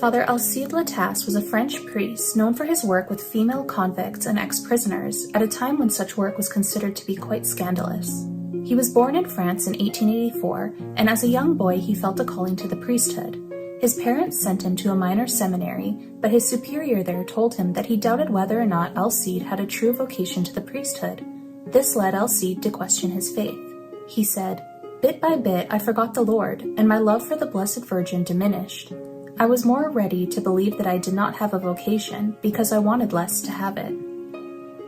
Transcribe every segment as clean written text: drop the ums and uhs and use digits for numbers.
Father Alcide Lataste was a French priest known for his work with female convicts and ex-prisoners at a time when such work was considered to be quite scandalous. He was born in France in 1884, and as a young boy he felt a calling to the priesthood. His parents sent him to a minor seminary, but his superior there told him that he doubted whether or not Alcide had a true vocation to the priesthood. This led Alcide to question his faith. He said, "Bit by bit I forgot the Lord, and my love for the Blessed Virgin diminished. I was more ready to believe that I did not have a vocation because I wanted less to have it."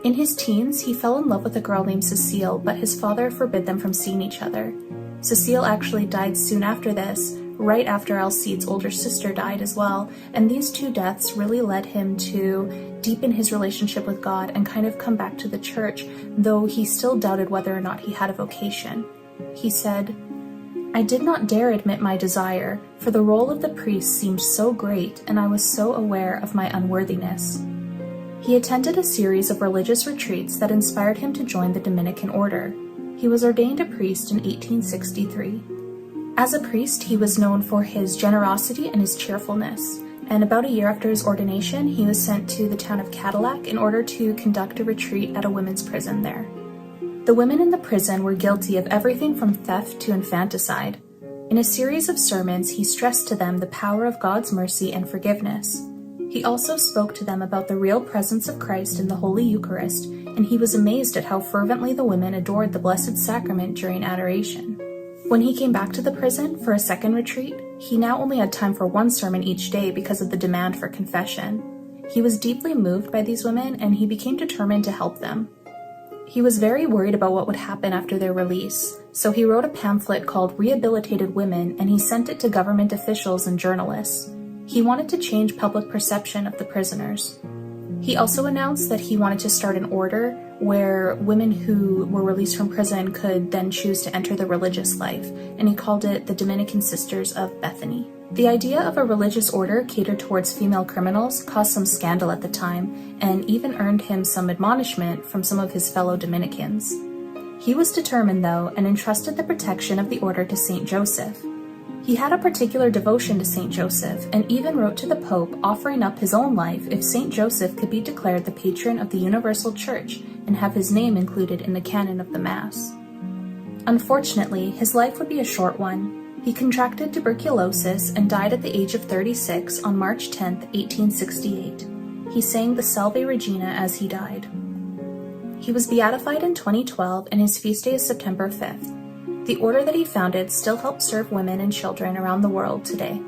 In his teens, he fell in love with a girl named Cecile, but his father forbid them from seeing each other. Cecile actually died soon after this, right after Alcide's older sister died as well, and these two deaths really led him to deepen his relationship with God and kind of come back to the church, though he still doubted whether or not he had a vocation. He said, "I did not dare admit my desire, for the role of the priest seemed so great and I was so aware of my unworthiness." He attended a series of religious retreats that inspired him to join the Dominican Order. He was ordained a priest in 1863. As a priest, he was known for his generosity and his cheerfulness, and about a year after his ordination, he was sent to the town of Cadillac in order to conduct a retreat at a women's prison there. The women in the prison were guilty of everything from theft to infanticide. In a series of sermons, he stressed to them the power of God's mercy and forgiveness. He also spoke to them about the real presence of Christ in the Holy Eucharist, and he was amazed at how fervently the women adored the Blessed Sacrament during adoration. When he came back to the prison for a second retreat, he now only had time for one sermon each day because of the demand for confession. He was deeply moved by these women, and he became determined to help them. He was very worried about what would happen after their release, so he wrote a pamphlet called Rehabilitated Women, and he sent it to government officials and journalists. He wanted to change public perception of the prisoners. He also announced that he wanted to start an order where women who were released from prison could then choose to enter the religious life, and he called it the Dominican Sisters of Bethany. The idea of a religious order catered towards female criminals caused some scandal at the time, and even earned him some admonishment from some of his fellow Dominicans. He was determined, though, and entrusted the protection of the order to Saint Joseph. He had a particular devotion to Saint Joseph, and even wrote to the Pope offering up his own life if Saint Joseph could be declared the patron of the Universal Church and have his name included in the canon of the Mass. Unfortunately, his life would be a short one. He contracted tuberculosis and died at the age of 36 on March 10, 1868. He sang the Salve Regina as he died. He was beatified in 2012, and his feast day is September 5th. The order that he founded still helps serve women and children around the world today.